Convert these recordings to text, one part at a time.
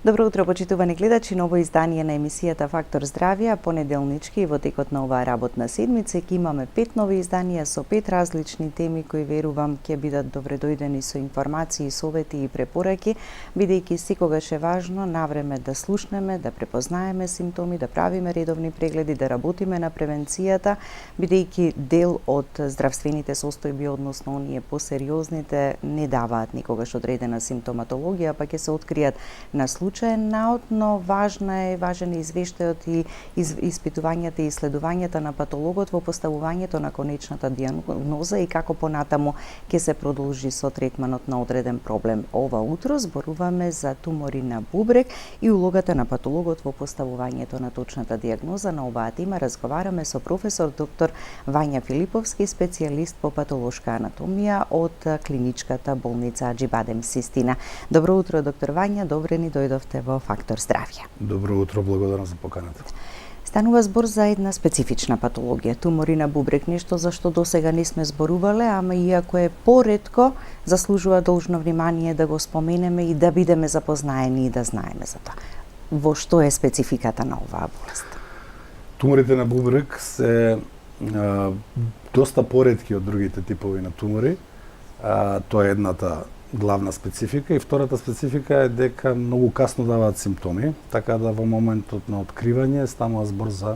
Добро утро, почитувани гледачи, ново издание на емисијата Фактор здравје, понеделнички и во текот на оваа работна седмица ќе имаме 5 нови изданија со 5 различни теми кои верувам ќе бидат добредојдени со информации, совети и препораки, бидејќи секогаш е важно навреме да слушнеме, да препознаеме симптоми, да правиме редовни прегледи, да работиме на превенцијата, бидејќи дел од здравствените состојби, односно оние посериозните, не даваат никогаш одредена симптоматологија, па ќе се откријат на случаен наод, но важен е извештајот и испитувањата и исследувањата на патологот во поставувањето на конечната дијагноза и како понатаму ќе се продолжи со третманот на одреден проблем. Ова утро зборуваме за тумори на бубрек и улогата на патологот во поставувањето на точната дијагноза. На оваа тема разговараме со професор доктор Вања Филиповски, специјалист по патолошка анатомија од клиничката болница Аџибадем Систина. Добро утро, доктор Вања, добре ни дојдовте во Фактор здравје. Добро утро, благодарам за поканата. Станува збор за една специфична патологија, тумори на бубрек, нешто за што досега не сме зборувале, ама иако е поретко, заслужува должно внимание да го споменеме и да бидеме запознаени и да знаеме за тоа. Во што е спецификата на оваа болест? Туморите на бубрек се доста поретки од другите типови на тумори. Тоа е едната главна специфика и втората специфика е дека многу касно даваат симптоми, така да во моментот на откривање станува збор за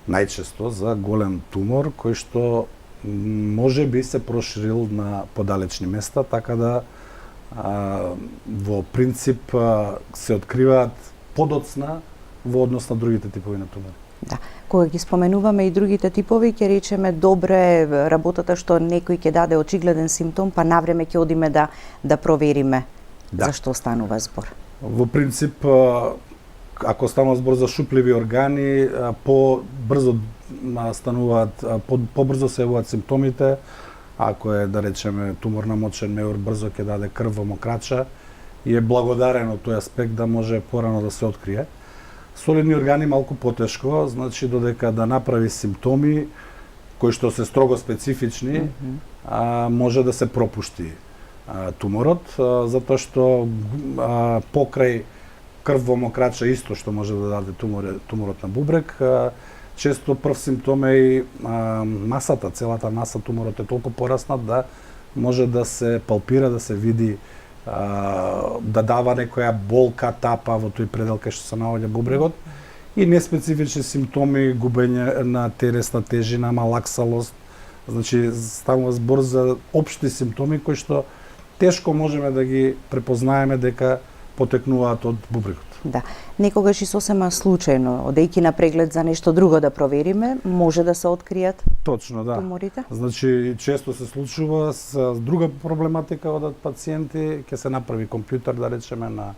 најчесто за голем тумор кој што може би се проширил на подалечни места, така да во принцип се откриваат подоцна во однос на другите типови на тумори. Да, кога ги споменуваме и другите типови, ќе речеме добре работата што некој ќе даде очигледен симптом, па навреме ќе одиме да провериме за што станува збор. Во принцип, ако станува збор за шупливи органи, побрзо стануваат, побрзо се јавуваат симптомите. Ако е, да речеме, тумор на мочен меур, брзо ќе даде крв во мокрача и е благодарен од тој аспект да може порано да се открие. Солидни органи малку потешко, значи додека да направи симптоми кои што се строго специфични, може да се пропушти туморот, затоа што покрај крв во мокрача исто што може да даде туморот на бубрек, често прв симптом е и масата, целата маса туморот е толку пораснат да може да се палпира, да се види, да дава некоја болка, тапа во тој предел кај што се наоѓа бубрегот и неспецифични симптоми, губење на телесна тежина, малаксалост. Значи станува збор за општи симптоми кои што тешко можеме да ги препознаеме дека потекнуваат од бубрегот. Да, некогаш и сосема случајно, одејќи на преглед за нешто друго да провериме, може да се откријат точно, да. Туморите? Значи, често се случува с друга проблематика од пациенти, ќе се направи компјутер, да речеме, на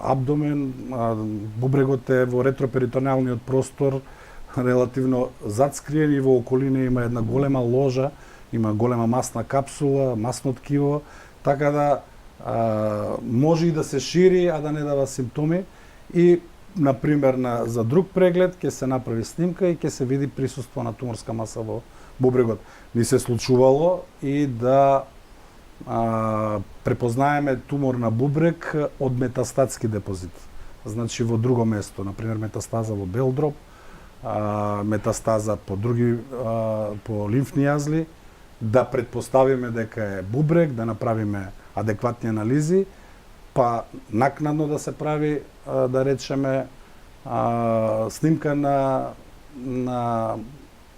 абдомен, бубрегот е во ретроперитониалниот простор, релативно зацкриен и во околина има една голема ложа, има голема масна капсула, масно ткиво, така да може и да се шири, а да не дава симптоми и, например, за друг преглед ќе се направи снимка и ќе се види присуство на туморска маса во бубрегот. Ни се случувало и да препознаеме тумор на бубрек од метастатски депозит. Значи во друго место, например метастаза во белдроб, метастаза по лимфни јазли, да предпоставиме дека е бубрек, да направиме адекватни анализи, па накнадно да се прави, да речеме, снимка на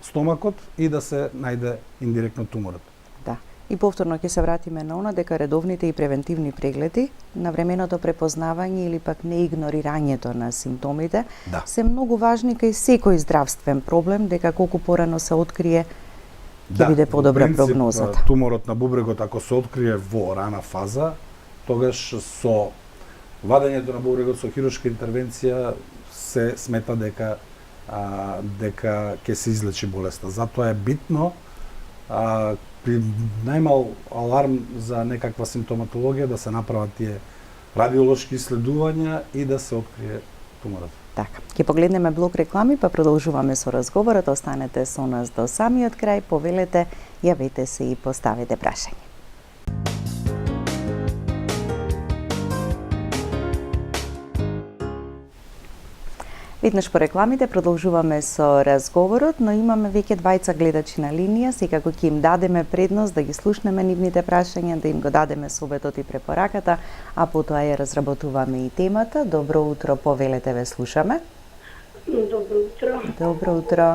стомакот и да се најде индиректно туморот. Да. И повторно ќе се вратиме на она дека редовните и превентивни прегледи, навременото препознавање или пак неигнорирањето на симптомите се многу важни кај секој здравствен проблем, дека колку порано се открие ќе биде подобра прогнозата. Туморот на бубрегот, ако се открие во рана фаза, тогаш со вадењето на бубрегот со хируршка интервенција се смета дека ќе се излечи болеста. Затоа е битно при најмал аларм за некаква симптоматологија да се направат тие радиолошки исследувања и да се открие туморот. Така, ќе погледнеме блок реклами, па продолжуваме со разговорот. Останете со нас до самиот крај, повелете, јавете се и поставете прашање. Веднаш по рекламите продолжуваме со разговорот, но имаме веќе двајца гледачи на линија, секако ќе им дадеме предност да ги слушнеме нивните прашања, да им го дадеме советот и препораката, а потоа ја разработуваме и темата. Добро утро, повелете, ве слушаме. Добро утро. Добро утро.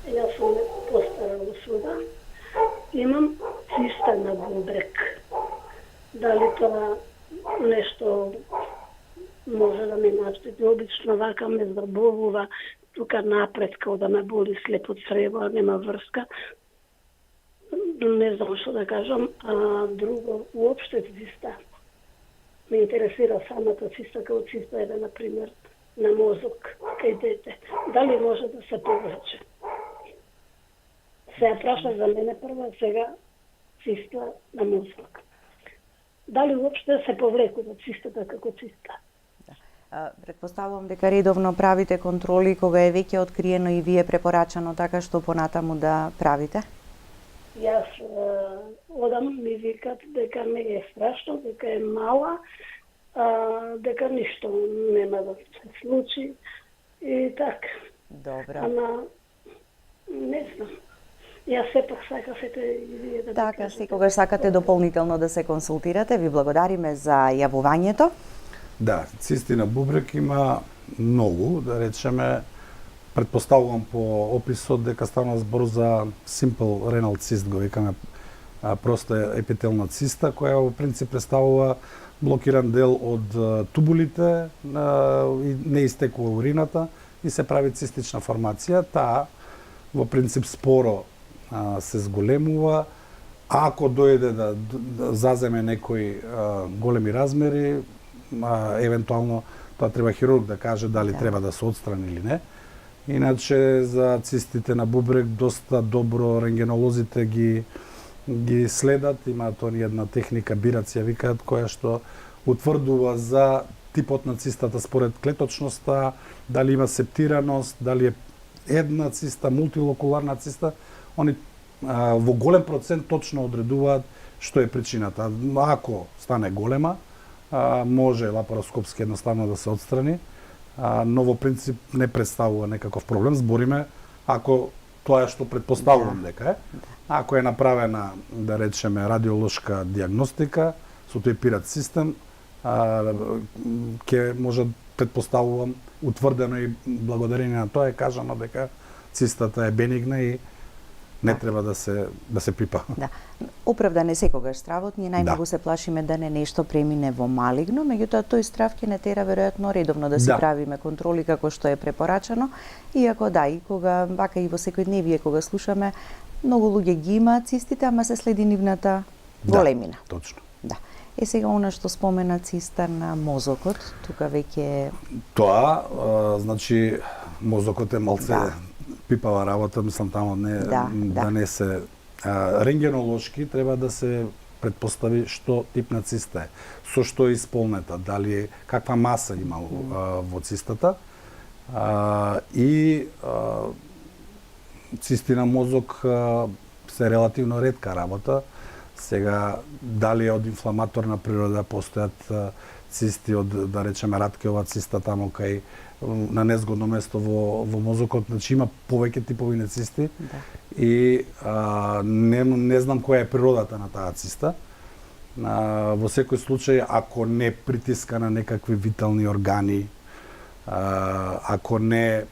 Јас сум постара особа. Имам циста на бубрек. Дали тоа нешто може да ме наштети? Обично вака ме заболува тука напред, као да ме боли слепо црево, а нема врска. Не знам што да кажам. А друго, уопште циста. Ме интересира самата циста, као циста е, например, на мозок кај дете. Дали може да се повлече? Се праша за мене прва, сега циста на мозок. Дали уопште се повлекува цистата како циста? Предпоставувам дека редовно правите контроли кога е веќе откриено и ви е препорачано така што понатаму да правите? Јас одам, ми викат дека не е страшно, дека е мала, дека ништо нема да се случи и така. Добро. Ама не знам. Јас сепак сакав и вие да Така, секогаш сакате дополнително да се консултирате. Ви благодариме за јавувањето. Да, цисти на бубрек има многу, да речеме, предпоставувам по описот дека стана збор за simple renal cyst, го викаме проста епителна циста, која во принцип представува блокиран дел од тубулите и не истекува урината и се прави цистична формација. Таа во принцип споро се зголемува. Ако дојде да заземе некои големи размери, евентуално тоа треба хирург да каже дали треба да се отстрани или не. Иначе за цистите на бубрек доста добро рентгенолозите ги следат, имаат они една техника бирација викаат, која што утврдува за типот на цистата според клеточноста, дали има септираност, дали е една циста, мултилокуларна циста. Они во голем процент точно одредуваат што е причината. Ако стане голема, може лапароскопски едноставно да се отстрани, но во принцип не представува некаков проблем. Збориме ако тоа е што предпоставувам дека е. Ако е направена, да речеме, радиолошка диагностика со тој пират систем, ќе може, предпоставувам, утврдено и благодарение на тоа е кажано дека цистата е бенигна и не треба да се пипа. Да. Оправдан е секогаш стравот, ние најмногу се плашиме да не нешто премине во малигно, меѓутоа тој страв ќе не тера веројатно редовно да си правиме контроли како што е препорачано, иако и кога вака и во секојдневие кога слушаме, многу луѓе ги имаат цистите, ама се следи нивната големина. Да, точно. Да. Е сега она што спомена циста на мозокот, тука веќе тоа, значи мозокот е малце пипава работа, мислам тамо да не се рентгенолошки треба да се предпостави што тип на циста е, со што е исполнета, дали каква маса има во цистата и цисти на мозок се релативно ретка работа. Сега, дали е од инфламаторна природа, постојат цисти од, да речеме, Раткеова циста тамо кај на незгодно место во мозокот, значи има повеќе типови на цисти и не знам која е природата на таа циста. Во секој случај, ако не притиска на некакви витални органи, ако не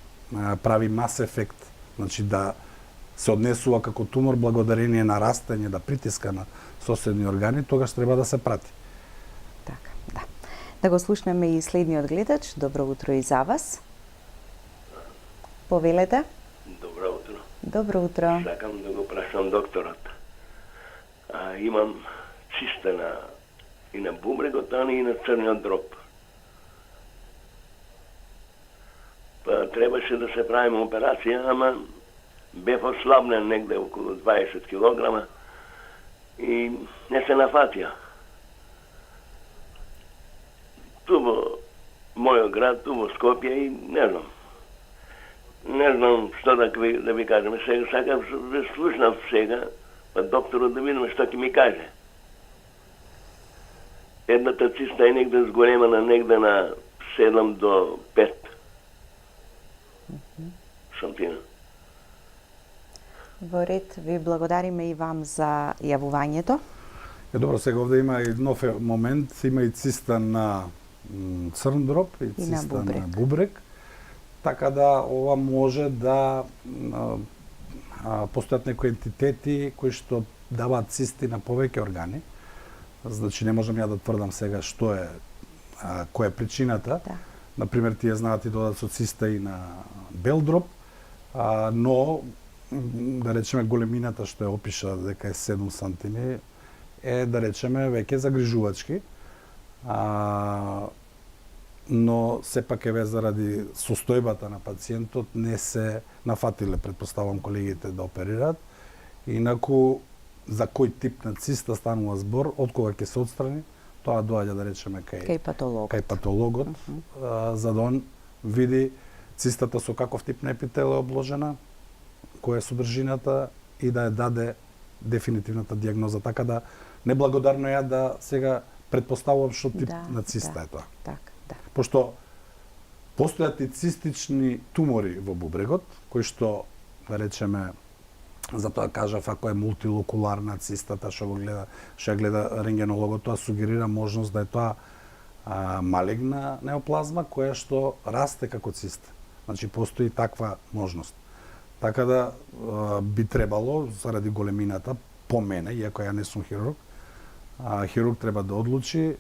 прави мас ефект, значи да се однесува како тумор благодарение на растење, да притиска на соседни органи, тогаш треба да се прати. Така, да. Да го слушнеме и следниот гледач. Добро утро и за вас. Повелете. Добро утро. Добро утро. Сакам да го прашам докторот. Имам циста и на бубрегот, и на црниот дроб. Па требаше да се правиме операција, ама бев ослабнен негде околу 20 килограма и не се нафатија. Ту во мојот град, ту во Скопје и не знам. Не знам што да ви кажем. Сега сакам да слушнав сега, па докторот да видиме што ќе ми каже. Едната циста е негде зголемена, негде на 7 до 5 слушам ти. Во ред, ви благодариме и вам за јавувањето. Добро, сега овде има и нов момент, има и циста на црн дроб и циста на бубрек. Така да ова може да постојат некои ентитети кои што даваат цисти на повеќе органи. Значи не можам ја да тврдам сега што е која е причината. Да. Например, тие знаат и додат со циста и на бел дроб, но да речеме големината што ја опиша дека е 7 сантими е, да речеме, веќе загрижувачки. Но сепак еве заради состојбата на пациентот не се нафатиле, предпоставам, колегите да оперираат. Инаку за кој тип на циста станува збор, од кога ќе се отстрани, тоа доаѓа, да речеме, кај патологот, за да он види цистата со каков тип на епител е обложена, која е содржината и да ја даде дефинитивната дијагноза. Така да неблагодарно е да сега предпоставувам што тип на циста е тоа. Пошто постојат и цистични тумори во бубрегот, кои што, да речеме, затоа кажав, ако е мултилокуларна цистата, што ја гледа рентгенологот, тоа сугерира можност да е тоа малигна неоплазма која што расте како циста. Значи постои таква можност. Така да би требало, заради големината, по мене, иако ја не сум хирург, хирург треба да одлучи,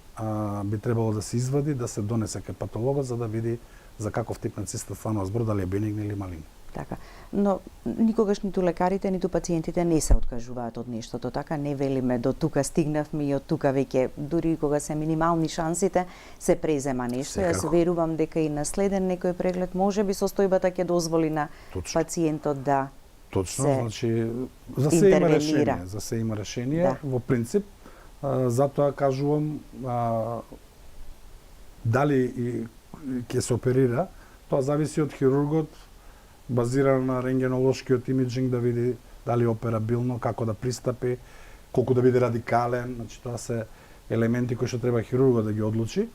би требало да се извади, да се донесе кај патологот за да види за каков тип на циста станува збор, дали е бенигна или малигна. Така. Но никогаш ниту лекарите, ниту пациентите не се откажуваат од нештото, така не велиме до тука стигнавме и од тука веќе дури кога се минимални шансите се презема нешто. Јас верувам дека и на следен некој преглед можеби состојбата ќе дозволи на пациентот да значи за се има решение, Да. Во принцип, затоа кажувам дали и ќе се оперира, тоа зависи од хирургот, базирано на рентгенолошкиот имиджинг, да види дали е операбилно, како да пристапи, колку да биде радикален, значи тоа се елементи кои што треба хирургот да ги одлучи,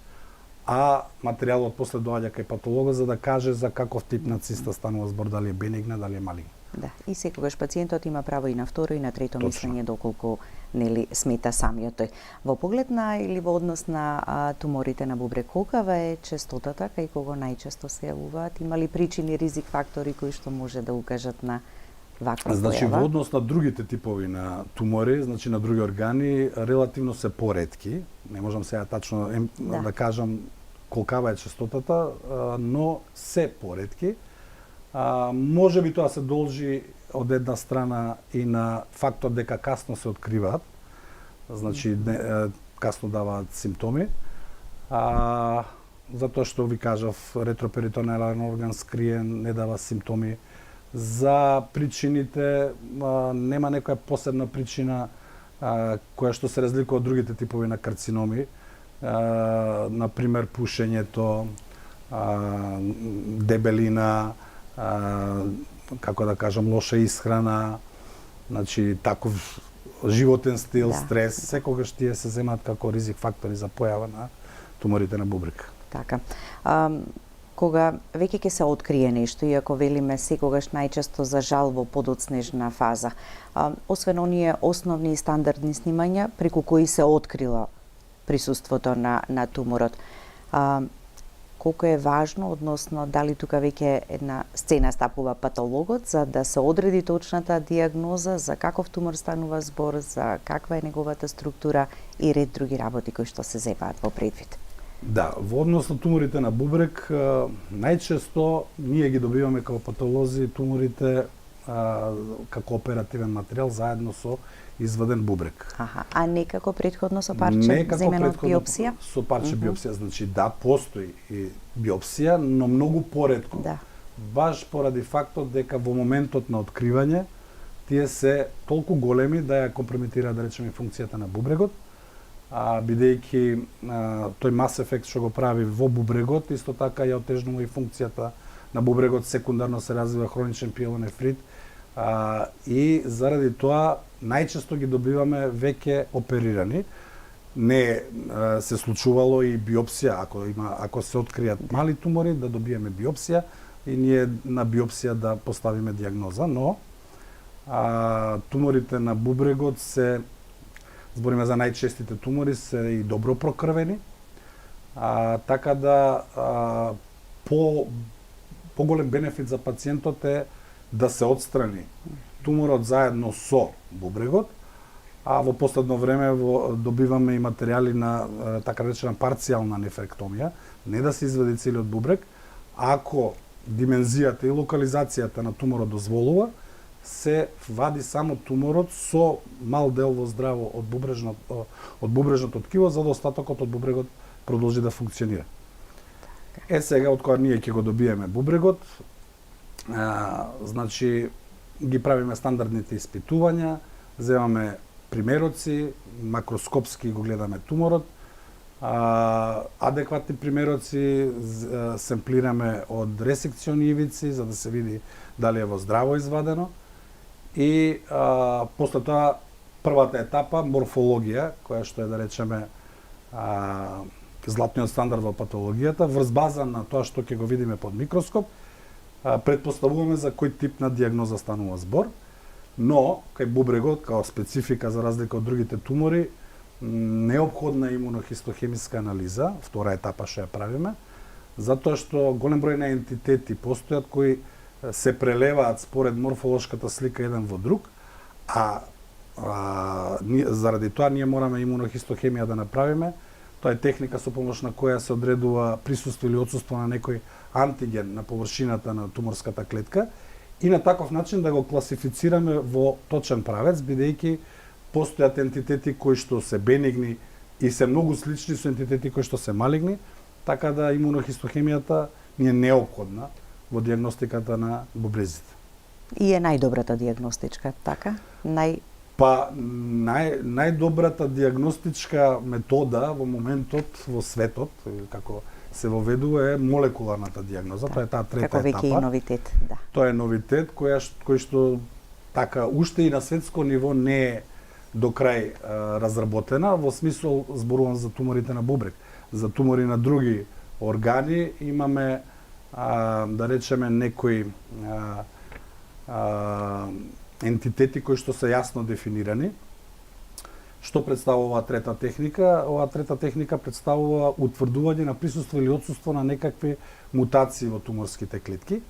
а материјалот после доаѓа кај патологот за да каже за каков тип на циста станува збор, дали е бенигна, дали е малигна. Да, и секогаш пациентот има право и на второ и на трето мислење доколку нели смета самиот тој. Во поглед на или во однос на туморите на бубрек, колкава е честотата, кај кого најчесто се јавуваат? Има ли причини, ризик фактори кои што може да укажат на ваква појава? Значи во однос на другите типови на тумори, значи на други органи, релативно се поретки. Не можам сега тачно да кажам колкава е честотата, но се поретки. Може би тоа се должи од една страна и на фактот дека касно се откриваат, значи касно даваат симптоми, затоа што ви кажав, ретроперитонеален орган скриен, не дава симптоми. За причините нема некоја посебна причина која што се разликува од другите типови на карциноми, например пушењето, дебелина, како да кажам, лоша исхрана, значи таков животен стил, стрес, секогаш тие се земаат како ризик фактори за појава на туморите на бубрек. Така. Кога веќе ќе се открие нешто, иако велиме секогаш најчесто за жал во подоцнежна фаза, освен оние основни и стандардни снимања преку кои се открила присуството на туморот, колку е важно, односно дали тука веќе една сцена стапува патологот за да се одреди точната дијагноза за каков тумор станува збор, за каква е неговата структура и ред други работи кои што се земаат во предвид. Да, во однос на туморите на бубрек, најчесто ние ги добиваме како патолози туморите како оперативен материјал заедно со изваден бубрек. А не како претходно со парче земено од биопсија? Со парче биопсија, значи да, постои и биопсија, но многу поретко. Да. Баш поради фактот дека во моментот на откривање тие се толку големи да ја компрометираат, да речеме, функцијата на бубрегот, бидејќи тој мас ефект што го прави во бубрегот, исто така ја отежнува и функцијата на бубрегот, секундарно се развива хроничен пиелонефрит, и заради тоа најчесто ги добиваме веќе оперирани. Не се случувало и биопсија, ако се откријат мали тумори, да добиеме биопсија, и ние на биопсија да поставиме дијагноза, но туморите на бубрегот се, збориме за најчестите тумори, се и добро прокрвени, така да поголем бенефит за пациентот е да се отстрани туморот заедно со бубрегот, а во последно време добиваме и материјали на така речена парцијална нефректомија, не да се извади целиот бубрег, ако димензијата и локализацијата на туморот дозволува, се вади само туморот со мал дел во здраво од бубрежното ткиво, за да остатокот од бубрегот продолжи да функционира. Сега, од кога ние ќе го добиеме бубрегот, значи ги правиме стандардните испитувања, земаме примероци, макроскопски го гледаме туморот, адекватни примероци семплираме од ресекциони ивици, за да се види дали е во здраво извадено. И после тоа првата етапа, морфологија, која што е, да речеме, златниот стандард во патологијата, врз база на тоа што ќе го видиме под микроскоп, предпоставуваме за кој тип на дијагноза станува збор, но кај бубрегот, као специфика за разлика од другите тумори, неопходна имунохистохемиска анализа, втора етапа што ја правиме, затоа што голем број на ентитети постојат кои се прелеваат според морфолошката слика еден во друг, заради тоа ние мораме имунохистохемија да направиме. Тоа е техника со помош на која се одредува присуство или отсуство на некој антиген на површината на туморската клетка и на таков начин да го класифицираме во точен правец, бидејќи постојат ентитети кои што се бенигни и се многу слични со ентитети кои што се малигни, така да имунохистохемијата ни е неопходна во дијагностиката на бубрезите. И е најдобрата дијагностичка, така? Најдобрата дијагностичка метода во моментот во светот, како се воведува, е молекуларната дијагноза, тоа е таа трета етапа. Како веќе и новитет, да. Тоа е новитет кој што така уште и на светско ниво не е до крај разработена, во смисол зборувам за туморите на бубрек. За тумори на други органи имаме да речеме некои ентитети кои што се јасно дефинирани. Што представува оваа трета техника? Оваа трета техника представува утврдување на присуство или отсуство на некакви мутации во туморските клетки.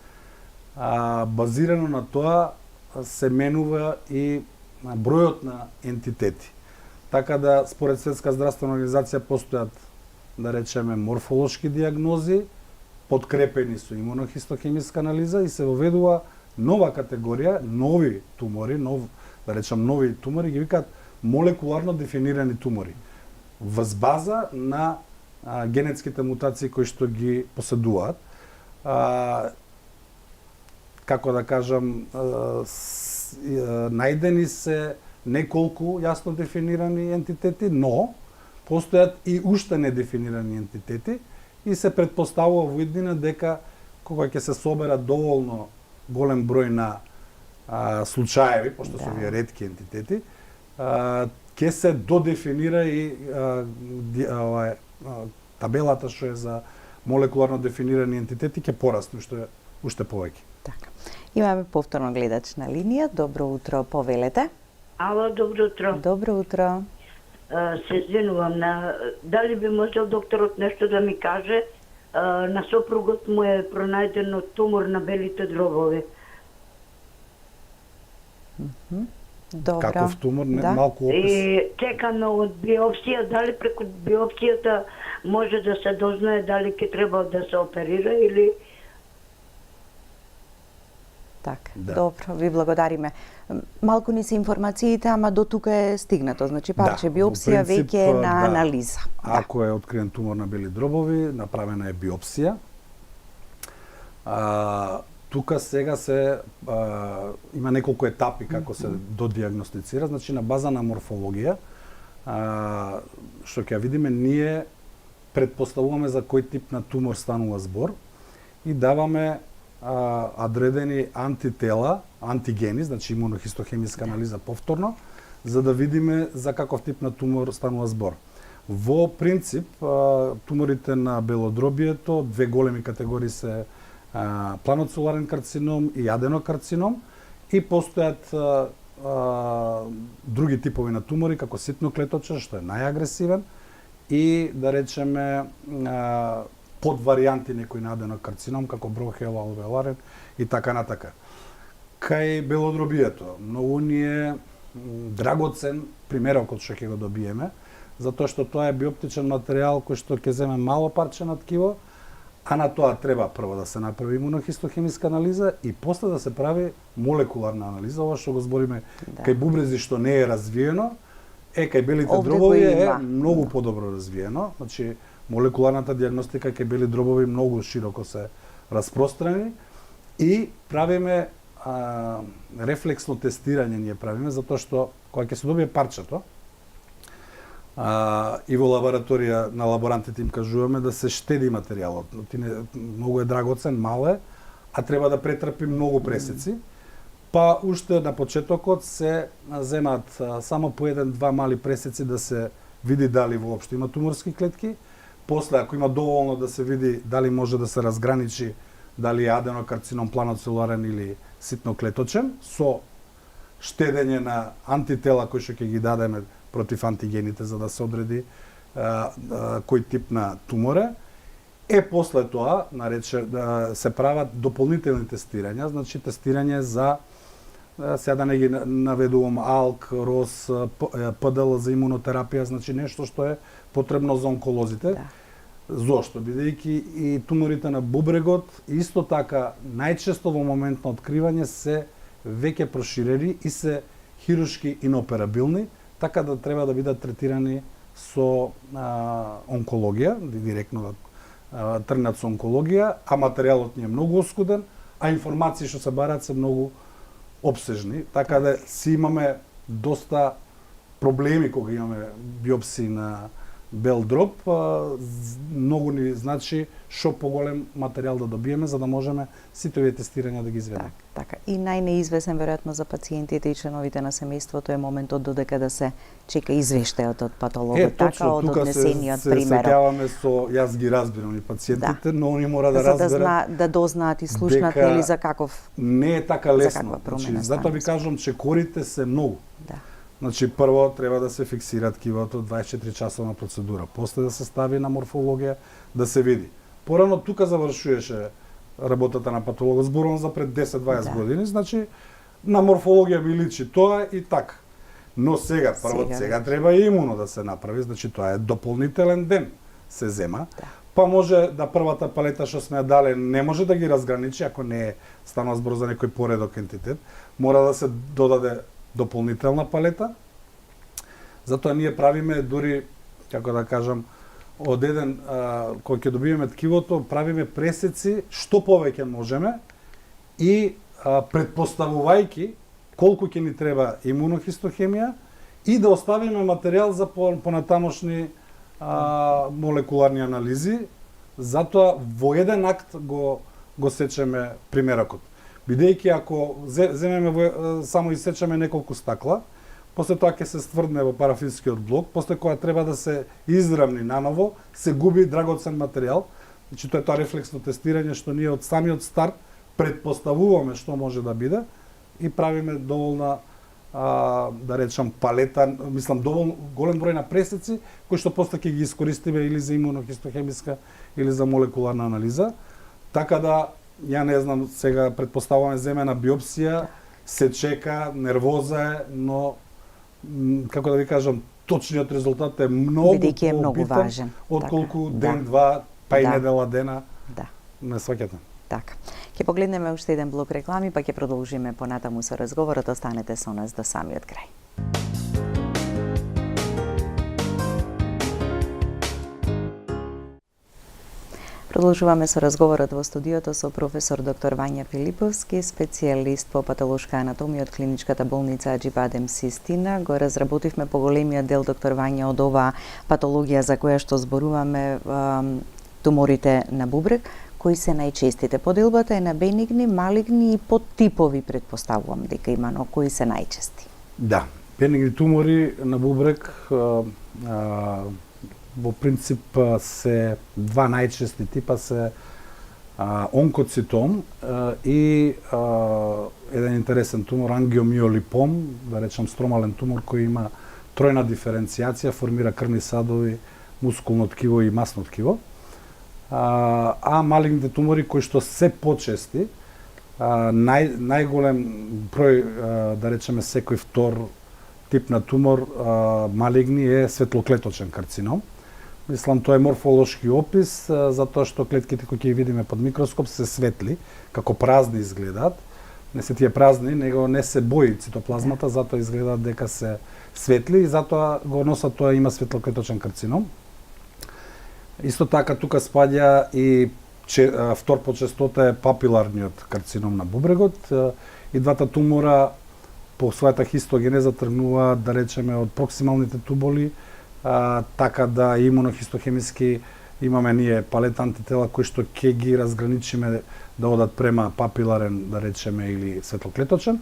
Базирано на тоа се менува и бројот на ентитети. Така да, според Светска здравствена организација, постојат, да речеме, морфолошки дијагнози, подкрепени со имунохистохемиска анализа и се воведува нова категорија, нови тумори, да речем нови тумори, ги викаат молекуларно дефинирани тумори, врз база на генетските мутации кои што ги поседуваат. Како да кажам, најдени се неколку јасно дефинирани ентитети, но постојат и уште недефинирани ентитети и се предпоставува во иднина дека кога ќе се соберат доволно голем број на случаеви, пошто се овие ретки ентитети, ќе се додефинира и табелата што е за молекуларно дефинирани ентитети ќе порасне уште повеќе. Така. Имаме повторно гледач на линија. Добро утро, повелете. Ало, добро утро. Добро утро. Се извинувам, дали би можел докторот нешто да ми каже? На сопругот му е пронајдено тумор на белите дробови. Добро. Каков тумор? Да. Малку опис. И чекано од биопсија, дали преку биопсијата може да се дознае дали ќе треба да се оперира или... Така, Да. добро, ви благодариме. Малку ни се информациите, ама до тука е стигнато. Значи, парче биопсија во принцип, веќе е на анализа. Ако е откриен тумор на бели дробови, направена е биопсија. Тука сега има неколку етапи како се додиагностицира, значи на база на морфологија, што ќе видиме, ние предпоставуваме за кој тип на тумор станува збор и даваме одредени антитела, антигени, значи имунохистохемиска анализа повторно, за да видиме за каков тип на тумор станува збор. Во принцип, туморите на белодробието, две големи категории се планоцелуларен карцином и аденокарцином, и постојат други типови на тумори, како ситноклеточен, што е најагресивен, и да речеме подваријанти некои на аденокарцином, како брохеалвеоларен и така натака. Кај белодробието, многу ни е драгоцен примерокот што ќе го добиеме, затоа што тоа е биоптичен материјал кој што ќе земе мало парче на ткиво, а на тоа треба прво да се направи имунохистохемиска анализа и после да се прави молекуларна анализа, ова што го збориме кај бубрези што не е развиено, кај белите дробови е многу подобро развиено, значи молекуларната дијагностика кај бели дробови многу широко се распространи и правиме рефлексно тестирање ние правиме, затоа што кога ќе се добие парчето, и во лабораторија на лаборантите им кажуваме да се штеди материјалот. Многу е драгоцен, мал е, а треба да претрпи многу пресеци. Па уште на почетокот се земаат само по 1-2 мали пресеци да се види дали воопшто има туморски клетки. После, ако има доволно да се види дали може да се разграничи дали е аденокарцином планоцелуларен или ситноклеточен, со штедење на антитела кои што ќе ги дадеме против антигените за да се одреди кој тип на тумор е. После тоа да се прават дополнителни тестирања, значи тестирање за сега да не ги наведувам АЛК, РОС, ПДЛ за имунотерапија, значи нешто што е потребно за онколозите. Да. Зошто? Бидејќи и туморите на бубрегот исто така најчесто во момент на откривање се веќе проширени и се хируршки иноперабилни, така да треба да бидат третирани со онкологија, директно да тргнат со онкологија, а материјалот ни е многу оскуден, а информации што се бараат се многу обсежни, така да си имаме доста проблеми кога имаме биопсии на бел дроб, многу ни значи што поголем материјал да добиеме за да можеме сите овие тестирања да ги изведеме. Така. И најнеизвестен веројатно за пациентите и членовите на семејството е моментот додека да се чека извештајот од патологот, така од однесениот пример. Тука се сеќаваме со јас ги разбирам и пациентите, но они мора да разберат да дознаат и слушнат нели за каков не е така лесно. Значи, затоа ви кажам че корите се многу. Да. Значи, прво треба да се фиксира ткивото 24 часовна процедура, после да се стави на морфологија, да се види. Порано тука завршуваше работата на патологот, зборувам за пред 10-20 години, значи на морфологија ми личи тоа и така. Но сега, прво сега треба и имуно да се направи, значи тоа е дополнителен ден се зема. Да. Па може да првата палета што сме ја дале не може да ги разграничи, ако не е станува збор за некој поредок ентитет, мора да се додаде дополнителна палета. Затоа ние правиме дури, како да кажам, од еден, кој ќе добиеме ткивото, правиме пресеци што повеќе можеме и предпоставувајќи колку ќе ни треба имунохистохемија и да оставиме материјал за понатамошни молекуларни анализи. Затоа во еден акт го сечеме примерокот. Бидејќи ако земеме само исечеме неколку стакла, после тоа ќе се стврдне во парафинскиот блок, после кога треба да се израмни наново, се губи драгоцен материјал. Значи тоа е тоа рефлексно тестирање што ние од самиот старт предпоставуваме што може да биде и правиме доволна да речам палета, мислам доволно голем број на пресеци кои што после ќе ги искористиме или за имунохистохемиска или за молекуларна анализа. Така да ја не знам, сега предпоставуваме земена биопсија, се чека, нервоза е, но како да ви кажам, точниот резултат е многу важен, отколку ден-два, па и недела дена. Да. Не сваќате. Така. Ќе погледнеме уште еден блок реклами, па ќе продолжиме понатаму со разговорот. Останете со нас до самиот крај. Продолжуваме со разговорот во студиото со професор доктор Вања Филиповски, специјалист по патолошка анатомија од клиничката болница Аџибадем Систина. Го разработивме поголемиот дел, доктор Вања, од оваа патологија за која што зборуваме, туморите на бубрек. Кои се најчестите? Поделбата е на бенигни, малигни и подтипови, предпоставувам дека има, но кои се најчести? Да, бенигни тумори на бубрек во принцип се два најчести типа се онкоцитом и еден интересен тумор, ангиомиолипом, да речам стромален тумор кој има тројна диференцијација, формира крвни садови, мускулно ткиво и масно ткиво. А малигните тумори кои што се почести, најголем број, да речеме секој втор тип на тумор малигни е светлоклеточен карцином. Мислам, тоа е морфолошки опис, затоа што клетките кои ќе ги видиме под микроскоп се светли, како празни изгледаат. Не се тие празни, него не се бои цитоплазмата, затоа изгледаат дека се светли и затоа го носат тоа има светлоклеточен карцином. Исто така тука спаѓа и втор по честота е папиларниот карцином на бубрегот. И двата тумора по својата хистогенеза тргнуваат, да речеме, од проксималните туболи, така да имунохистохемиски имаме ние палет антитела кои што ќе ги разграничиме да одат према папиларен, да речеме, или светлоклеточен,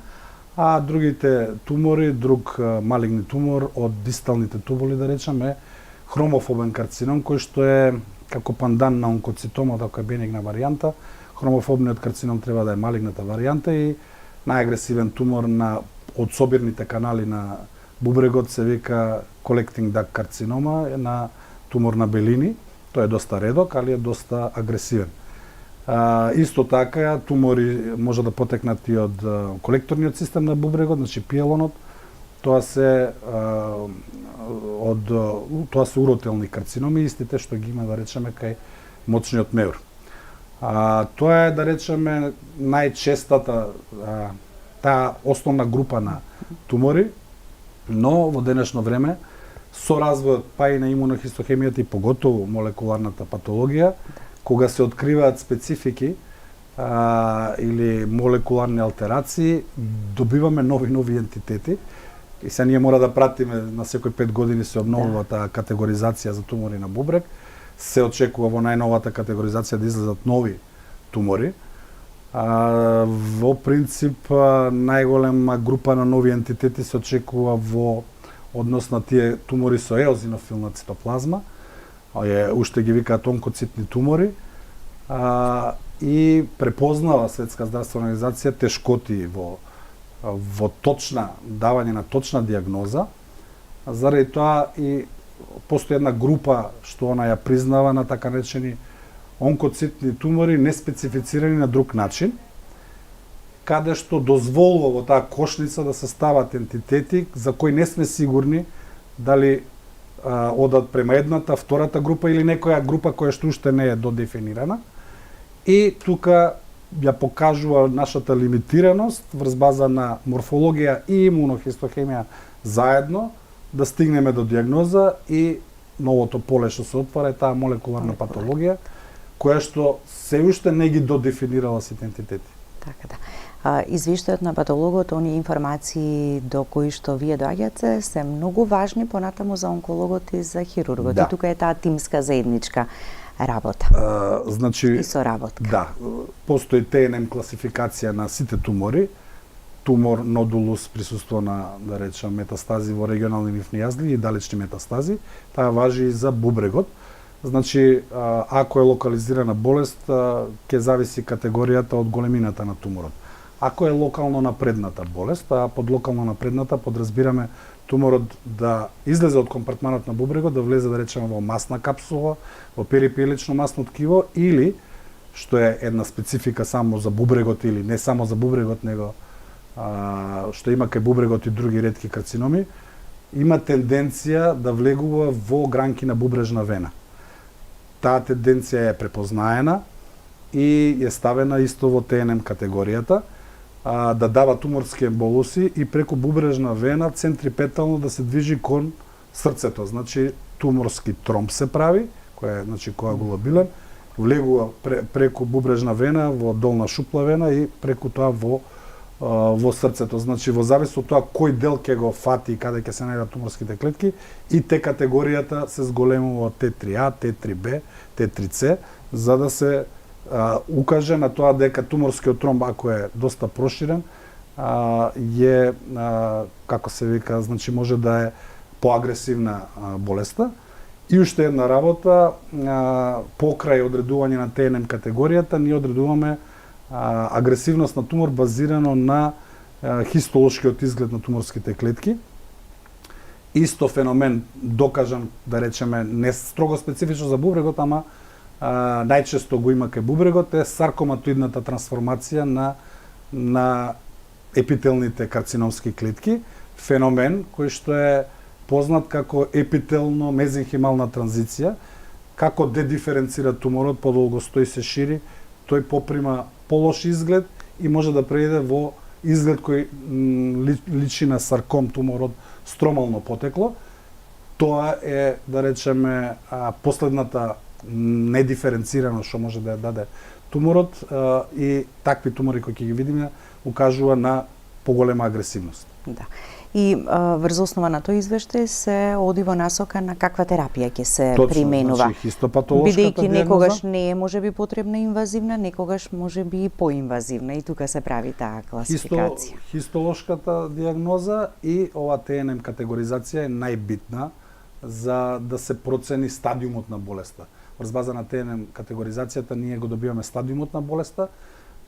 а другите тумори, друг малигни тумор од дисталните туболи, да речеме, хромофобен карцином, кој што е како пандан на онкоцитомот, ако е бенигна варијанта. Хромофобниот карцином треба да е малигната варијанта и најагресивен тумор од собирните канали на бубрегот се вика collecting duct карцинома, на тумор на белини. Тој е доста редок, али е доста агресивен. Исто така, тумори може да потекнат и од колекторниот систем на бубрегот, значи пиелонот. Тоа се уротелни карциноми, истите што ги има, да речеме, кај мочниот меур. Тоа е, да речеме, најчестата, таа основна група на тумори, но во денешно време, со развојот па и на имунохистохемијата и поготово молекуларната патологија, кога се откриваат специфики или молекуларни алтерации, добиваме нови ентитети. И се ние мора да пратиме, на секој 5 години се обновува таа категоризација за тумори на бубрек. Се очекува во најновата категоризација да излезат нови тумори. Во принцип, најголема група на нови ентитети се очекува во однос на тие тумори со еозинофилна цитоплазма, уште ги викаат онкоцитни тумори, и препознава Светска здравствена организација тешкоти во точна давање на точна диагноза. Заради тоа и постои една група што она ја признава на така наречени онкоцитни тумори неспецифицирани на друг начин, каде што дозволува во таа кошница да се стават ентитети за кои не сме сигурни дали одат према едната, втората група или некоја група која што уште не е додефинирана. И тука ја покажува нашата лимитираност врз база на морфологија и имунохистохемија заедно да стигнеме до диагноза и новото поле што се отвара е таа молекуларна патологија која што се уште не ги додефинирала сите ентитети. Така да. Извештајот на патологот, оние информации до кои што вие доаѓате се многу важни понатаму за онкологот и за хирургот. И тука е таа тимска заедничка работа. Значи, и соработка. Да, постои ТНМ класификација на сите тумори. Тумор нодулус присуство на, да речем, метастази во регионални лимфни јазли и далечни метастази. Таа важи и за бубрегот. Значи, ако е локализирана болест, ќе зависи категоријата од големината на туморот. Ако е локално напредната болест, а под локално напредната подразбираме туморот да излезе од компартманот на бубрегот, да влезе, да речеме, во масна капсула, во перипелично масно ткиво, или, што е една специфика само за бубрегот, или не само за бубрегот, него што има кај бубрегот и други ретки карциноми, има тенденција да влегува во гранки на бубрежна вена. Таа тенденција е препознаена и е ставена исто во ТНМ категоријата, да дава туморски емболуси и преку бубрежна вена центрипетално да се движи кон срцето. Значи, туморски тромб се прави, кој е, значи, коагулабилен, влегува преку бубрежна вена во долна шупла вена и преку тоа во срцето. Значи, во завис од тоа кој дел ќе го фати и каде ќе се најдат туморските клетки, и те категоријата се зголемува од Т3А, Т3Б, Т3С, за да се укаже на тоа дека туморскиот тромб, ако е доста проширен, како се вика, значи може да е поагресивна болеста И уште една работа, покрај одредување на ТНМ категоријата, ние одредуваме агресивност на тумор базирано на хистолошкиот изглед на туморските клетки. Исто феномен докажан, да речеме, не строго специфично за бубрегот, ама најчесто го има кај бубрегот, е саркоматоидната трансформација на епителните карциномски клетки, феномен кој што е познат како епително мезенхимална транзиција, како дедиференцира туморот, подолго стои се шири, тој поприма полош изглед и може да преиде во изглед кој личи на сарком туморот стромално потекло. Тоа е, да речеме, последната недиференцирано што може да ја даде туморот, и такви тумори кои ќе ги видиме укажува на поголема агресивност. Да. И врз основа на тој извештај се оди во насока на каква терапија ќе се применува. Значи, хистопатолошката бидејќи дијагноза, некогаш не е можеби потребна инвазивна, некогаш можеби и поинвазивна, и тука се прави таа класификација. Хистолошката дијагноза и ова ТНМ категоризација е најбитна за да се процени стадиумот на болеста. Врз база на ТНМ категоризацијата ние го добиваме стадиумот на болеста,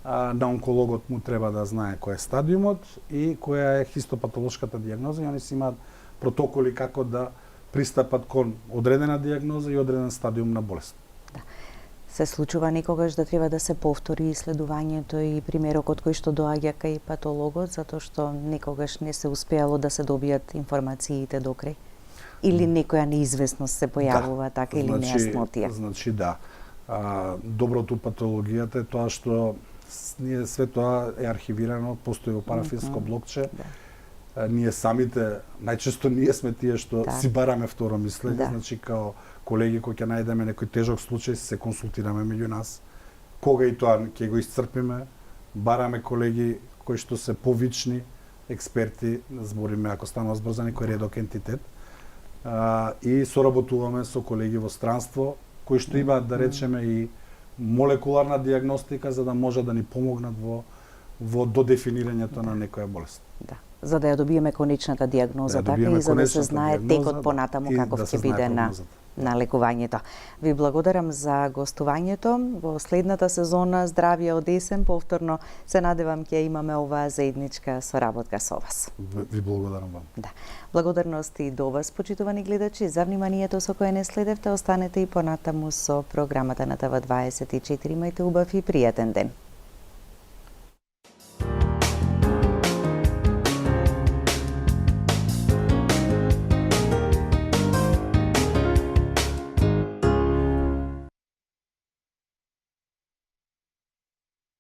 на онкологот му треба да знае кој е стадиумот и која е хистопатолошката дијагноза, и они си имаат протоколи како да пристапат кон одредена дијагноза и одреден стадиум на болест. Да. Се случува некогаш да треба да се повтори исследувањето и примерок од кој што доаѓа кај патологот, затоа што некогаш не се успеало да се добијат информациите до крај? Или некоја неизвестност се појавува, така, или нејаснотија? Значи да. Доброто патологијата е тоа што ние све тоа е архивирано, постои во парафинско блокче. Да. Ние самите, најчесто ние сме тие што си бараме второ мислење, значи као колеги кои ќе најдеме некој тежок случај, се консултираме меѓу нас. Кога и тоа ќе го исцрпиме, бараме колеги кои што се повични експерти, збориме ако станува збор за некој редок ентитет, и соработуваме со колеги во странство кои што имаат, да речеме, и молекуларна дијагностика за да може да ни помогнат во додефинирањето на некоја болест. Да. За да ја добиеме конечната дијагноза, така, и за да се знае текот понатаму каков ќе биде на лекувањето. Ви благодарам за гостувањето. Во следната сезона Здравје од есен повторно се надевам ќе имаме оваа заедничка соработка со вас. Ви благодарам вам. Да. Благодарности и до вас, почитувани гледачи, за вниманието со кое не следевте. Останете и понатаму со програмата на ТВ24. Имајте убав и пријатен ден.